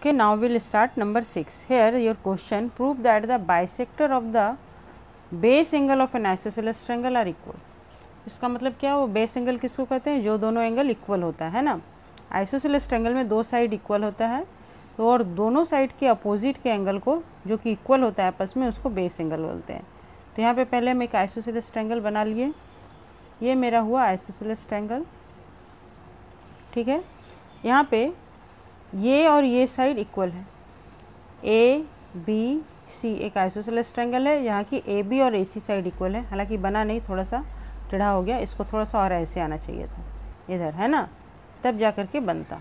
Okay, now we'll start number 6. Here your question, prove that the bisector of the base angle of an isosceles triangle are equal. इसका मतलब क्या, वो base angle किसको कहते हैं, जो दोनों एंगल इक्वल होता है ना। आइसोसेलेस ट्रायंगल में दो साइड इक्वल होता है, तो और दोनों साइड के अपोजिट के एंगल को जो कि इक्वल होता है आपस में, उसको बेस एंगल बोलते हैं। तो यहाँ पे पहले हम एक आइसोसेलेस ट्रायंगल बना लिए। ये मेरा हुआ आइसोसेलेस ट्रायंगल, ठीक है। यहाँ पे ये और ये साइड इक्वल है, ए बी सी एक आइसोसेलेस ट्रायंगल है, यहाँ की ए बी और ए सी साइड इक्वल है। हालांकि बना नहीं, थोड़ा सा टेढ़ा हो गया, इसको थोड़ा सा और ऐसे आना चाहिए था, इधर है ना, तब जा कर के बनता।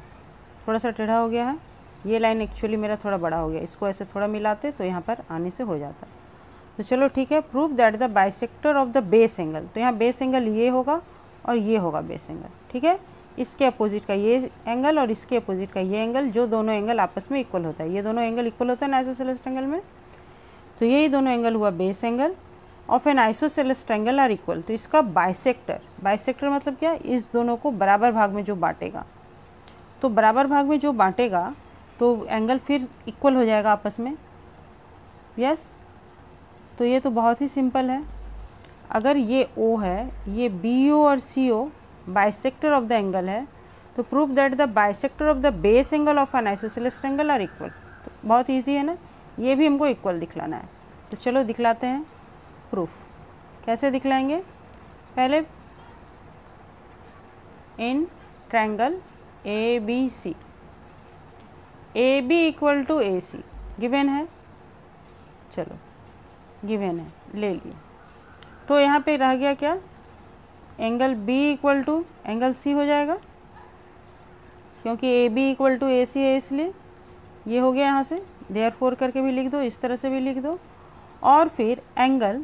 थोड़ा सा टेढ़ा हो गया है, ये लाइन एक्चुअली मेरा थोड़ा बड़ा हो गया, इसको ऐसे थोड़ा मिलाते तो यहाँ पर आने से हो जाता। तो चलो ठीक है, prove that the bisector of the base angle. तो यहाँ बेस एंगल ये होगा और ये होगा बेस एंगल, ठीक है। इसके अपोजिट का ये एंगल और इसके अपोजिट का ये एंगल, जो दोनों एंगल आपस में इक्वल होता है, ये दोनों एंगल इक्वल होता है ना आइसोसेलेस ट्रायंगल में। तो यही दोनों एंगल हुआ base angle of an isosceles triangle are equal. तो इसका बाइसेक्टर, बाइसेक्टर मतलब क्या, इस दोनों को बराबर भाग में जो बांटेगा। तो बराबर भाग में जो बांटेगा तो एंगल फिर इक्वल हो जाएगा आपस में, यस। तो ये तो बहुत ही सिंपल है। अगर ये ओ है, ये बी ओ और C O bisector of the angle है, तो prove that the bisector of the base angle of an isosceles triangle are equal. तो बहुत इजी है ना, ये भी हमको इक्वल दिखलाना है। तो चलो दिखलाते हैं प्रूफ। कैसे दिखलाएंगे, पहले in triangle A B C, A B equal to A C given है, चलो गिवन है, ले लिए। तो यहाँ पे रह गया क्या, angle B equal to angle C हो जाएगा, क्योंकि A B equal to A C है, इसलिए ये हो गया। यहाँ से देयरफॉर करके भी लिख दो, इस तरह से भी लिख दो। और फिर angle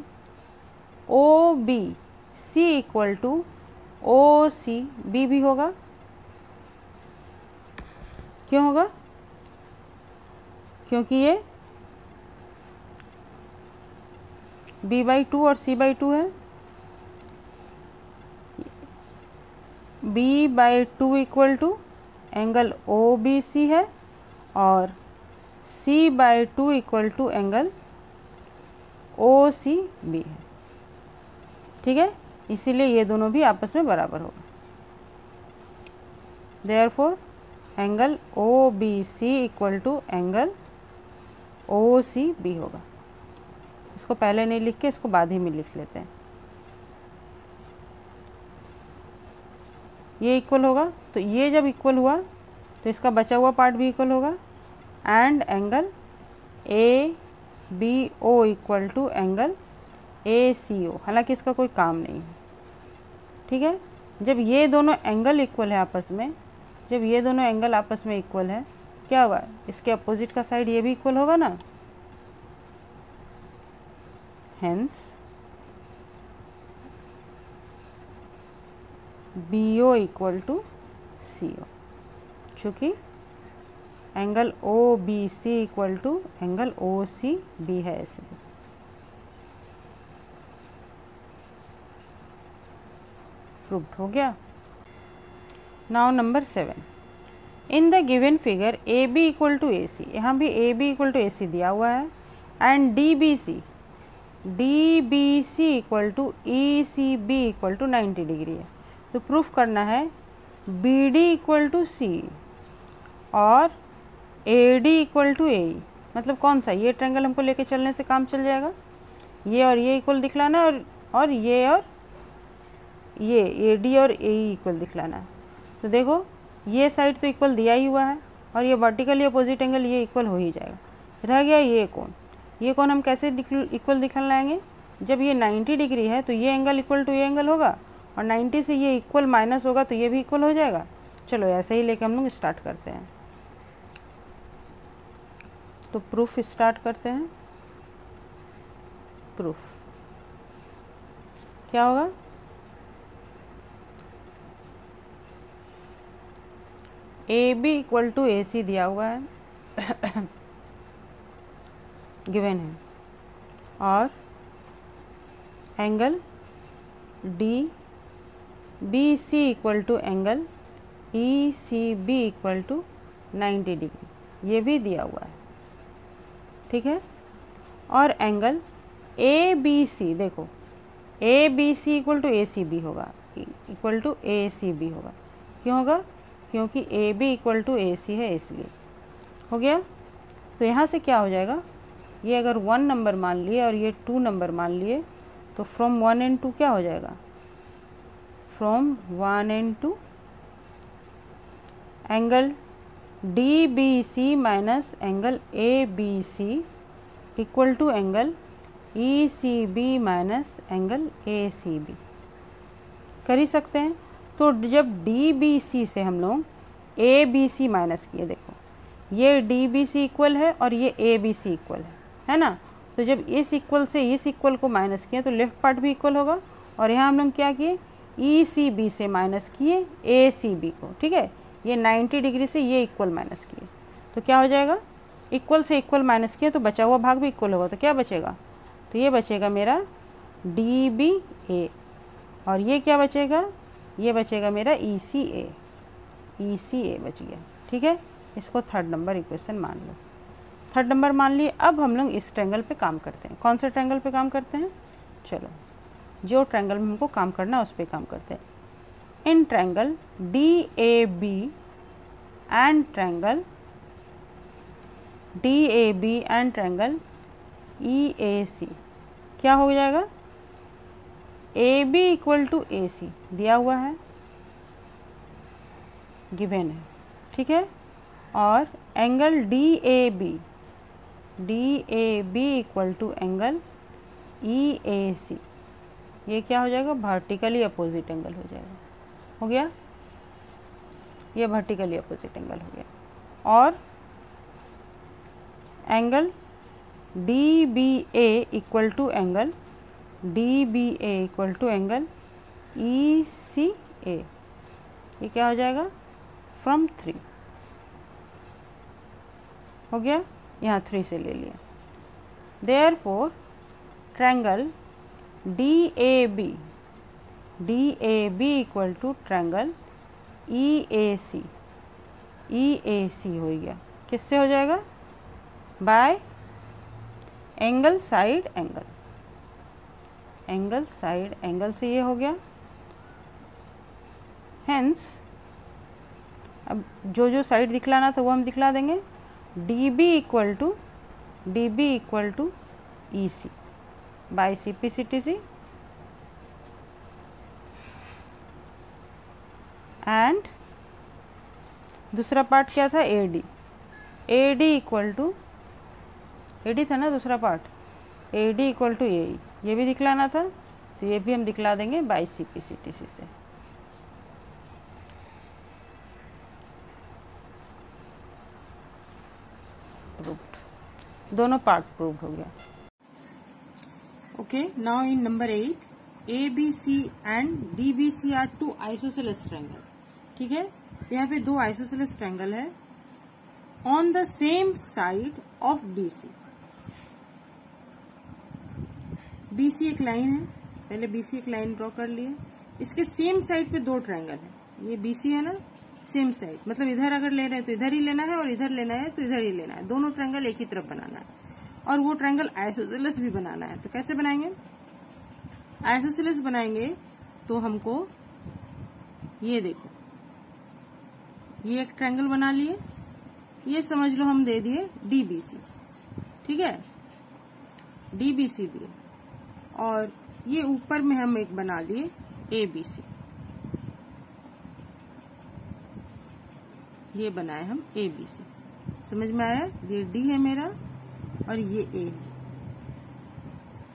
O B C equal to O C B भी होगा। क्यों होगा, क्योंकि ये B/2 और C/2 है। B/2 equal to angle O B C है और C/2 equal to angle O C B है, ठीक है। इसीलिए ये दोनों भी आपस में बराबर होगा। Therefore angle O B C equal to angle O C B होगा। इसको पहले नहीं लिख के इसको बाद ही में लिख लेते हैं। ये इक्वल होगा, तो ये जब इक्वल हुआ तो इसका बचा हुआ पार्ट भी इक्वल होगा। And angle A B O equal to angle A C O, हालांकि इसका कोई काम नहीं है, ठीक है। जब ये दोनों एंगल इक्वल है आपस में, जब ये दोनों एंगल आपस में इक्वल है, क्या होगा, इसके अपोजिट का साइड ये भी इक्वल होगा ना। Hence B O equal to C O, चूँकि angle O B C equal to angle O C B है, इसलिए। प्रूव्ड हो गया। Now number 7, in the given figure A B equal to A C, यहाँ भी A B equal to A C दिया हुआ है। And D B C equal to E C B equal to 90 degree है। तो proof करना है B D equal to सी और ए डी इक्वल टू ए। मतलब कौन सा, ये ट्रायंगल हमको लेके चलने से काम चल जाएगा। ये और ये इक्वल दिखलाना है, और ये और ये ए डी और ए इक्वल दिखलाना है। तो देखो ये साइड तो इक्वल दिया ही हुआ है, और ये वर्टिकली अपोजिट एंगल ये इक्वल हो ही जाएगा। रह गया ये कोण। ये कोण हम कैसे इक्वल दिखलाएंगे, जब ये 90 डिग्री है तो ये एंगल इक्वल टू ये एंगल होगा, और 90 से ये इक्वल माइनस होगा तो ये भी इक्वल हो जाएगा। चलो ऐसे ही लेके हम लोग स्टार्ट करते हैं। तो प्रूफ स्टार्ट करते हैं। प्रूफ क्या होगा, A B equal to A C दिया हुआ है गिवन है, और angle D B C equal to angle E C B equal to 90 degree. ये भी दिया हुआ है, ठीक है। और एंगल ए बी सी, देखो A B C equal to A C B होगा, equal to A C B होगा। क्यों होगा? क्योंकि A B equal to A C है, इसलिए हो गया। तो यहाँ से क्या हो जाएगा, ये अगर 1 नंबर मान लिए और ये 2 नंबर मान लिए, तो फ्रॉम 1 and 2 क्या हो जाएगा, from 1 and 2 angle D B C minus angle A B C equal to angle E C B minus angle A C B. कर ही सकते हैं। तो जब डी बी सी से हम लोग ए बी सी माइनस किए, देखो ये डी बी सी इक्वल है और ये ए बी सी इक्वल है ना। तो जब इस इक्वल से इस इक्वल को माइनस किए तो लेफ्ट पार्ट भी इक्वल होगा। और यहाँ हम लोग क्या किए, ई सी बी से माइनस किए ए सी बी को, ठीक है। ये 90 डिग्री से ये इक्वल माइनस किए, तो क्या हो जाएगा, इक्वल से इक्वल माइनस किए तो बचा हुआ भाग भी इक्वल होगा। तो क्या बचेगा, तो ये बचेगा मेरा डी बी ए, और ये क्या बचेगा, ये बचेगा मेरा ई सी ए बच गया, ठीक है। इसको 3rd नंबर इक्वेशन मान लो। 3rd नंबर मान लिए। अब हम लोग इस ट्रायंगल पे काम करते हैं। कौन से ट्रायंगल पे काम करते हैं, चलो जो ट्रायंगल में हमको काम करना है उस पर काम करते हैं। इन triangle D A B and triangle E A C क्या हो जाएगा, A B equal to A C दिया हुआ है, गिवन है, ठीक है। और angle D A B equal to angle E A C, ये क्या हो जाएगा, वर्टिकली अपोजिट एंगल हो जाएगा। हो गया, ये वर्टिकली अपोजिट एंगल हो गया। और angle D B A equal to angle E C A, ये क्या हो जाएगा, फ्रॉम 3 हो गया, यहाँ 3 से ले लिया। Therefore triangle D A B equal to triangle E A C हो गया। किससे हो जाएगा, बाय एंगल साइड एंगल से ये हो गया। हेंस अब जो साइड दिखलाना था वो हम दिखला देंगे। D B equal to E C by C P C T C and दूसरा पार्ट क्या था, A D equal to, A D था ना दूसरा part, A D equal to A, ये भी दिखलाना था, तो ये भी हम दिखला देंगे by C P C T C से। प्रूव्ड, दोनों पार्ट प्रूव हो गया। Okay, now in number 8, A B C and D B C are 2 isosceles triangle, ठीक है। यहाँ पे 2 आइसोसेलेस ट्रायंगल है on the same side of B C. B C एक लाइन है, पहले बी सी एक लाइन ड्रॉ कर लिए। इसके सेम साइड पे 2 ट्रायंगल है, ये बी सी है ना, सेम साइड, मतलब इधर अगर ले रहे हैं तो इधर ही लेना है और इधर लेना है तो इधर ही लेना है। दोनों ट्रायंगल एक ही तरफ बनाना है और वो ट्रायंगल आइसोसेलेस भी बनाना है। तो कैसे बनाएंगे, आइसोसेलेस बनाएंगे तो हमको ये देखो, ये एक ट्रायंगल बना लिए, ये समझ लो हम दे दिए डी बी सी, ठीक है, डी बी सी दिए, और ये ऊपर में हम एक बना लिए ए बी सी, ये बनाए हम ए बी सी। समझ में आया, ये डी है मेरा और ये ए है।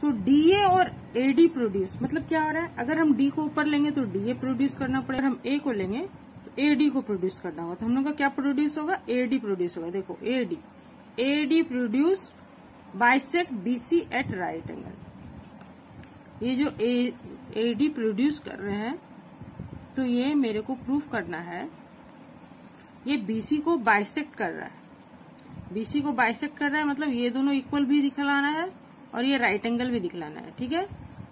तो डी ए और ए डी प्रोड्यूस, मतलब क्या हो रहा है, अगर हम डी को ऊपर लेंगे तो डी ए प्रोड्यूस करना पड़ेगा, हम ए को लेंगे तो ए डी को प्रोड्यूस करना होगा। तो हम लोग का क्या प्रोड्यूस होगा, ए डी प्रोड्यूस होगा। देखो A D produce bisect B C at right angle. ये जो ए डी प्रोड्यूस कर रहे हैं, तो ये मेरे को प्रूफ करना है ये बीसी को बाइसेक्ट कर रहा है। बीसी को बाइसेक्ट कर रहा है मतलब ये दोनों इक्वल भी दिखलाना है और ये राइट एंगल भी दिखलाना है, ठीक है।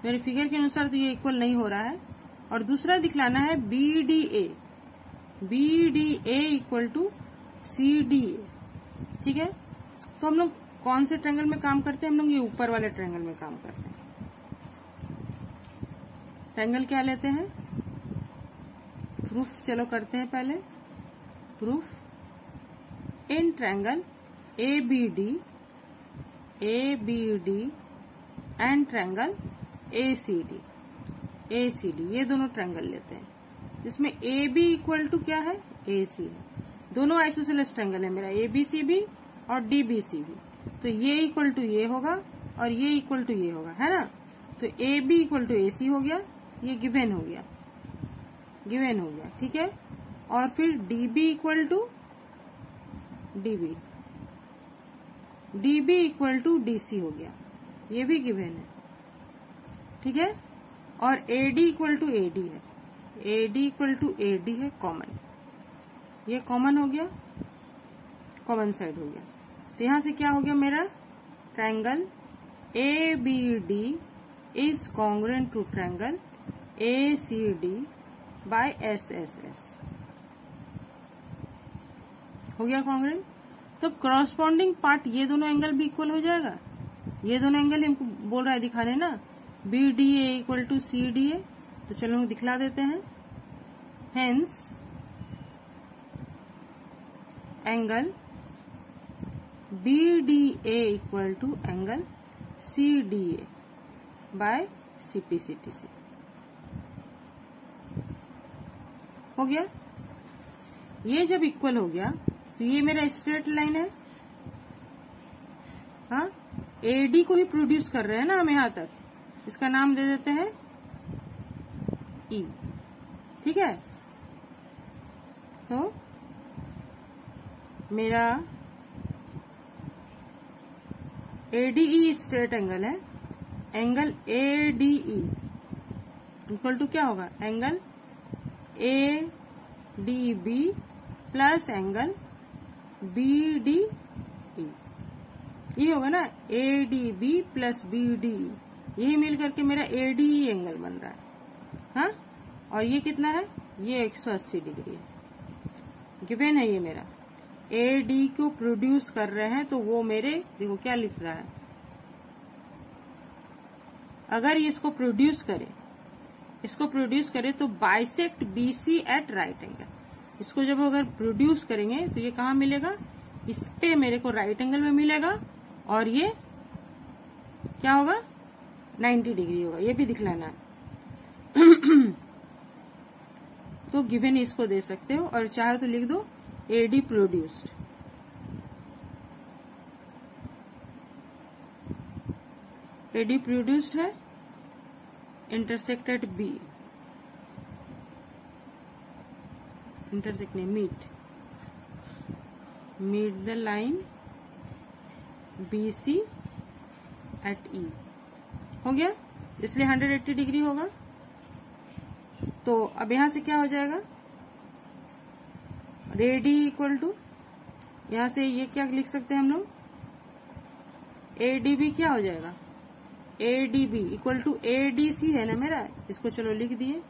मेरे फिगर के अनुसार तो ये इक्वल नहीं हो रहा है। और दूसरा दिखलाना है B D A equal to C D A, ठीक है, तो हम लोग कौन से ट्रायंगल में काम करते हैं? हम लोग ये ऊपर वाले ट्रायंगल में काम करते हैं। ट्रायंगल क्या लेते हैं? प्रूफ चलो करते हैं पहले। Proof in triangle ABD and triangle ACD ये दोनों ट्रायंगल लेते हैं, जिसमें AB इक्वल टू क्या है? AC है। दोनों आइसोसेलेस ट्रायंगल है मेरा, ABCB और DBCB। तो ये इक्वल टू ये होगा और ये इक्वल टू ये होगा, है ना। तो AB इक्वल टू AC हो गया, ये गिवन हो गया, ठीक है। और फिर DB equal to DB equal to DC हो गया, ये भी गिवन है, ठीक है। और AD इक्वल टू AD है, AD इक्वल टू AD है कॉमन, ये कॉमन हो गया, कॉमन साइड हो गया। तो यहां से क्या हो गया मेरा? Triangle ABD is congruent to triangle ACD by SSS, हो गया कॉन्ग्रुएंट। तो क्रॉसपॉन्डिंग पार्ट ये दोनों एंगल भी इक्वल हो जाएगा, ये दोनों एंगल हमको बोल रहा है दिखाने ना, BDA इक्वल टू CDA। तो चलो हम दिखला देते हैं। Hence angle BDA equal to angle CDA by CPCTC, हो गया। ये जब इक्वल हो गया तो ये मेरा स्ट्रेट लाइन है, हाँ, AD को ही प्रोड्यूस कर रहे हैं ना हम यहां तक, इसका नाम दे देते हैं E, ठीक है। तो मेरा ADE स्ट्रेट एंगल है, एंगल ADE इक्वल टू क्या होगा? Angle ADB plus angle BDE, ये होगा ना, ADB प्लस BDE, यही मिल करके मेरा ADE एंगल बन रहा है, हाँ। और ये कितना है? ये 180 डिग्री है, गिवन है ये मेरा। AD को प्रोड्यूस कर रहे हैं तो वो मेरे, देखो क्या लिख रहा है, अगर ये इसको प्रोड्यूस करे तो bisect BC at right angle. इसको जब अगर प्रोड्यूस करेंगे तो ये कहाँ मिलेगा? इस पे मेरे को राइट एंगल में मिलेगा, और ये क्या होगा? 90 डिग्री होगा, ये भी दिखलाना है। तो गिवन इसको दे सकते हो, और चाहे तो लिख दो AD प्रोड्यूस्ड, AD प्रोड्यूस्ड है, इंटरसेक्टेड B, इंटरसेक्ट नहीं, meet the line BC at E, हो गया, इसलिए 180 डिग्री होगा। तो अब यहां से क्या हो जाएगा? AD इक्वल टू, यहां से ये क्या लिख सकते हैं हम लोग? ADB क्या हो जाएगा? ADB इक्वल टू ADC है ना मेरा, इसको चलो लिख दिए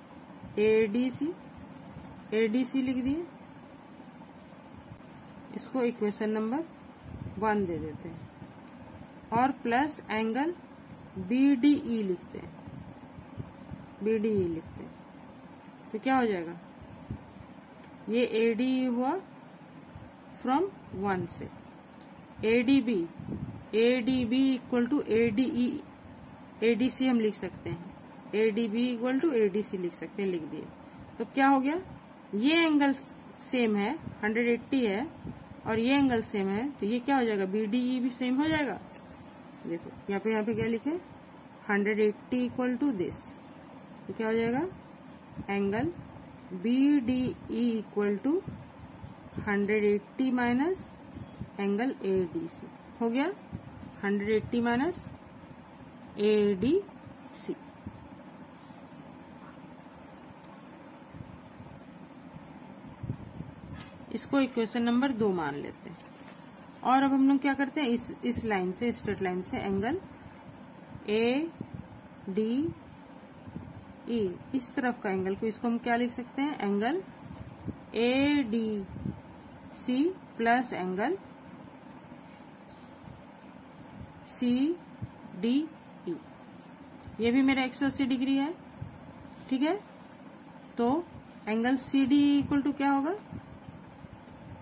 ADC लिख दिए, इसको इक्वेशन नंबर 1 दे देते हैं, और प्लस एंगल BDE लिखते हैं, तो क्या हो जाएगा? ये ADE हुआ फ्रॉम 1 से, ADB इक्वल टू ADC हम लिख सकते हैं, ADB इक्वल टू ADC लिख सकते हैं, लिख दिए। तो क्या हो गया? ये एंगल सेम है, 180 है, और ये एंगल सेम है, तो ये क्या हो जाएगा? BDE भी सेम हो जाएगा। देखो यहाँ पे क्या लिखे? 180 इक्वल टू दिस, तो क्या हो जाएगा? Angle BDE equal to 180 minus angle ADC, हो गया 180 माइनस ADC। इसको इक्वेशन नंबर 2 मान लेते हैं। और अब हम लोग क्या करते हैं, इस लाइन से, स्ट्रेट लाइन से एंगल ADE, इस तरफ का एंगल को, इसको हम क्या लिख सकते हैं? Angle ADC plus angle D E, ये भी मेरा 180 डिग्री है, ठीक है। तो angle C D equal to क्या होगा,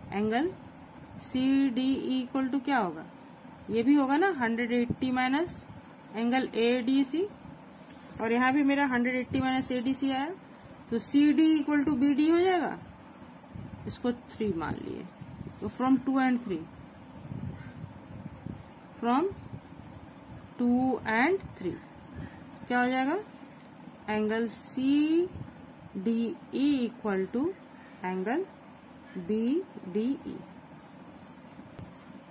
angle C D equal to क्या होगा, ये भी होगा ना 180 minus angle A D C, और यहाँ भी मेरा 180 माइनस ए डी सी आया, तो C D equal to B D हो जाएगा। इसको 3 मान लिए, तो फ्रॉम 2 and 3, फ्रॉम 2 and 3 क्या हो जाएगा, angle C D E equal to angle B D E.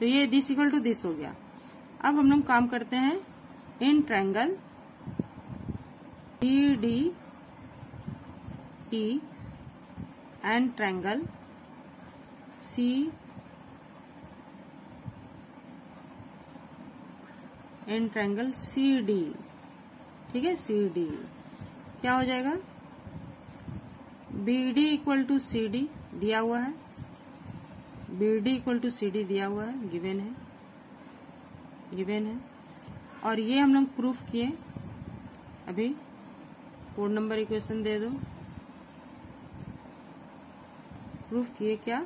तो ये दिस इक्वल टू दिस हो गया। अब हम लोग काम करते हैं इन triangle D D E and triangle C and triangle C D, ठीक है, सी डी क्या हो जाएगा, B D equal to C D दिया हुआ है, B D equal to C D दिया हुआ है, गिवन है। और ये हम लोग प्रूफ किए, अभी कोड नंबर इक्वेशन दे दो, प्रूफ किए क्या,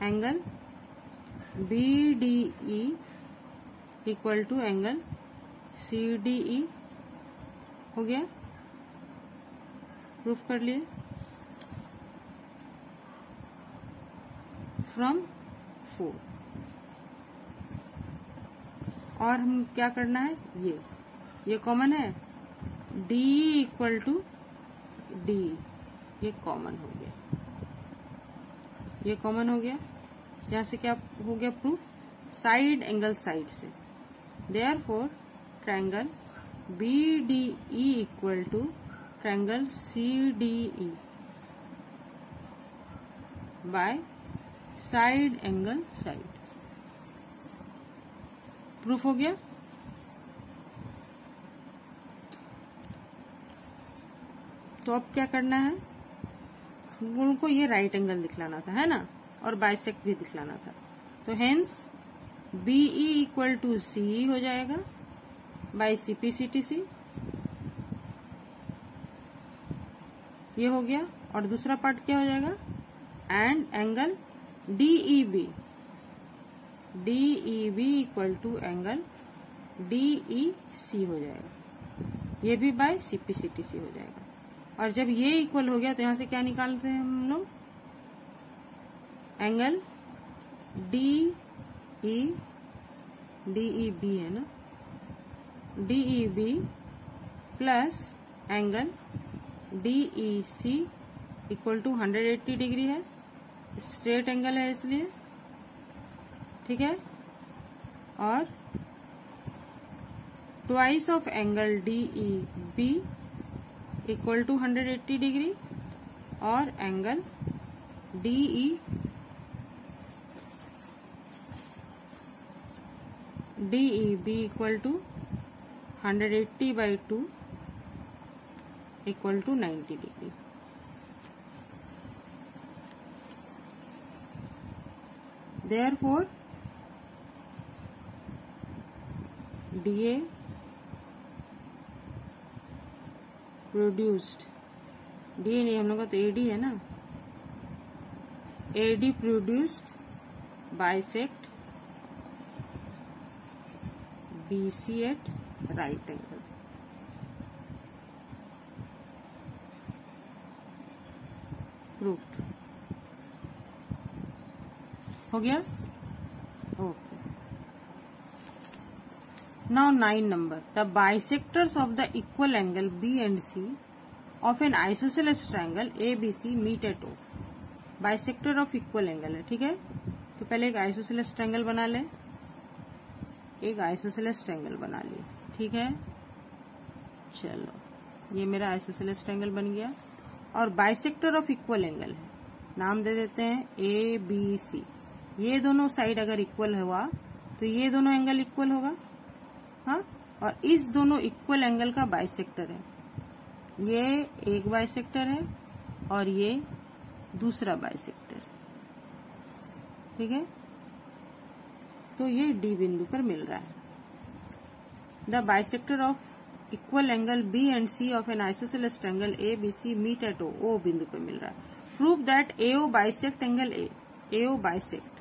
angle B D E equal to angle C D E हो गया, प्रूफ कर लिए फ्रॉम 4। और हम क्या करना है, ये कॉमन है, D इक्वल टू डी, ये कॉमन हो गया, ये कॉमन हो गया। यहां से क्या हो गया प्रूफ, साइड एंगल साइड से, therefore triangle B D E equal to triangle C D E by side angle side, proof हो गया। तो अब क्या करना है, उनको ये राइट एंगल दिखलाना था, है ना, और बाइसेक्ट भी दिखलाना था। तो hence BE equal to C हो जाएगा by CP C T C, ये हो गया। और दूसरा पार्ट क्या हो जाएगा, and angle DEB equal to angle DEC हो जाएगा, ये भी बाय सीपीसीटीसी हो जाएगा। और जब ये इक्वल हो गया तो यहां से क्या निकालते हैं हम लोग, एंगल डीईबी है ना, DEB plus angle DEC equal to 180 degree है, स्ट्रेट एंगल है इसलिए, ठीक है। और twice of angle DEB equal to 180 degree, और angle DEB equal to 180/2 equal to 90 degree. Therefore, DA produced, DA नहीं हम लोग का तो AD है ना, AD produced bisect BC at right angle। Proved हो गया, okay. Now 9 number, the bisectors of the equal angle B and C of an isosceles triangle A B C meet at O. Bisector of equal angle है, ठीक है। तो पहले एक isosceles triangle बना ले, एक आइसोसेलेस ट्रायंगल बना लिया, ठीक है। चलो ये मेरा आइसोसेलेस ट्रायंगल बन गया, और बाइसेक्टर ऑफ इक्वल एंगल है, नाम दे देते हैं ए बी सी। ये दोनों साइड अगर इक्वल हुआ तो ये दोनों एंगल इक्वल होगा, हाँ। और इस दोनों इक्वल एंगल का बाइसेक्टर है, ये एक बाइसेक्टर है और ये दूसरा बाइसेक्टर, ठीक है। तो ये डी बिंदु पर मिल रहा है, the bisector of equal angle B and C of an isosceles triangle A B C meet at O बिंदु पे मिल रहा है। Prove that AO bisect angle A. AO bisect,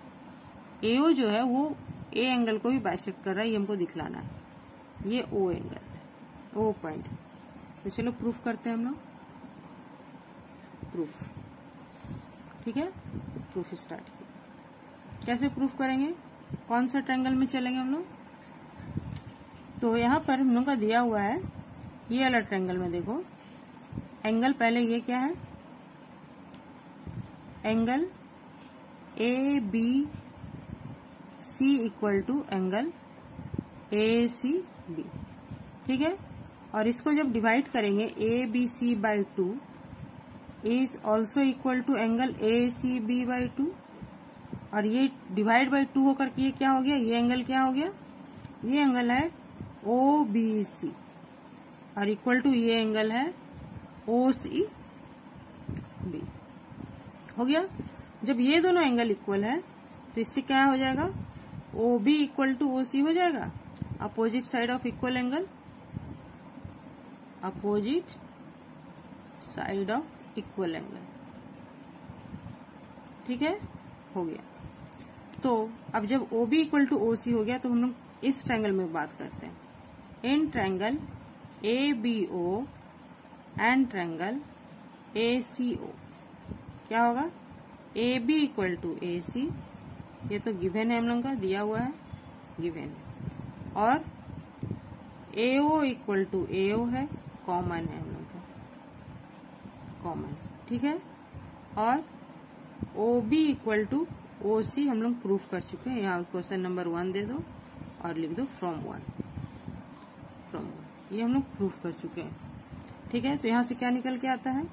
AO जो है वो ए एंगल को भी बाइसेक्ट कर रहा है, ये हमको दिखलाना है। ये ओ एंगल है, ओ पॉइंट। तो चलो प्रूफ करते हैं हम लोग। प्रूफ, ठीक है, प्रूफ स्टार्ट किया। कैसे प्रूफ करेंगे, कौन सा ट्रायंगल में चलेंगे हम लोग? तो यहाँ पर हम लोग का दिया हुआ है ये वाला ट्रायंगल में। देखो एंगल पहले ये क्या है, angle A B C equal to angle A C B, ठीक है। और इसको जब डिवाइड करेंगे A B C by 2 is also equal to angle A C B by 2। और ये डिवाइड बाई 2 होकर के ये क्या हो गया, ये एंगल क्या हो गया, ये एंगल है ओ बी सी और इक्वल टू ये एंगल है ओ सी बी। हो गया। जब ये दोनों एंगल इक्वल है तो इससे क्या हो जाएगा, O B equal to O C हो जाएगा। Opposite side of equal angle, opposite side of equal angle, ठीक है, हो गया। तो अब जब O B equal to O C हो गया तो हम लोग इस ट्रायंगल में बात करते हैं। इन triangle A B O and triangle A C O क्या होगा, A B equal to A C, ये तो गिवन है हम लोग का, दिया हुआ है, गिवन है। और ए ओ इक्वल टू ए ओ है, कॉमन है हम लोग का, कॉमन, ठीक है। और O B equal to O C हम लोग प्रूफ कर चुके हैं। यहाँ क्वेश्चन नंबर 1 दे दो और लिख दो फ्रॉम 1, फ्रॉम 1, ये हम लोग प्रूफ कर चुके हैं, ठीक है। तो यहाँ से क्या निकल के आता है,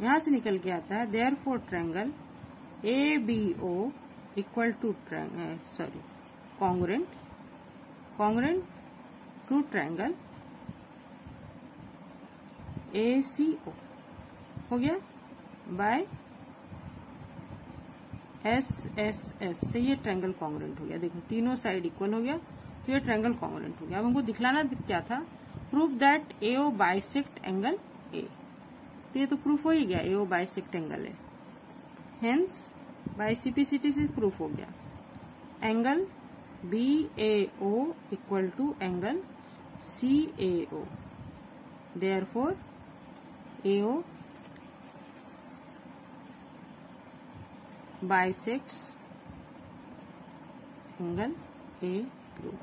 यहाँ से निकल के आता है therefore triangle A B O equal to congruent to triangle A C O हो गया बाय एस एस एस से ये ट्रायंगल कॉन्ग्रुएंट हो गया। देखो तीनों साइड इक्वल हो गया तो ये ट्रायंगल कॉन्ग्रुएंट हो गया। अब हमको दिखलाना क्या था, proof that AO bisect angle A. तो ये तो प्रूफ हो ही गया, एओ बाइसेक्ट एंगल है, हेंस बाय सीपीसीटी से प्रूफ हो गया। Angle B A O equal to angle C A O, therefore AO bisects angle A group,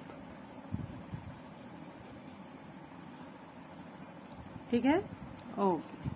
ठीक है, ओके।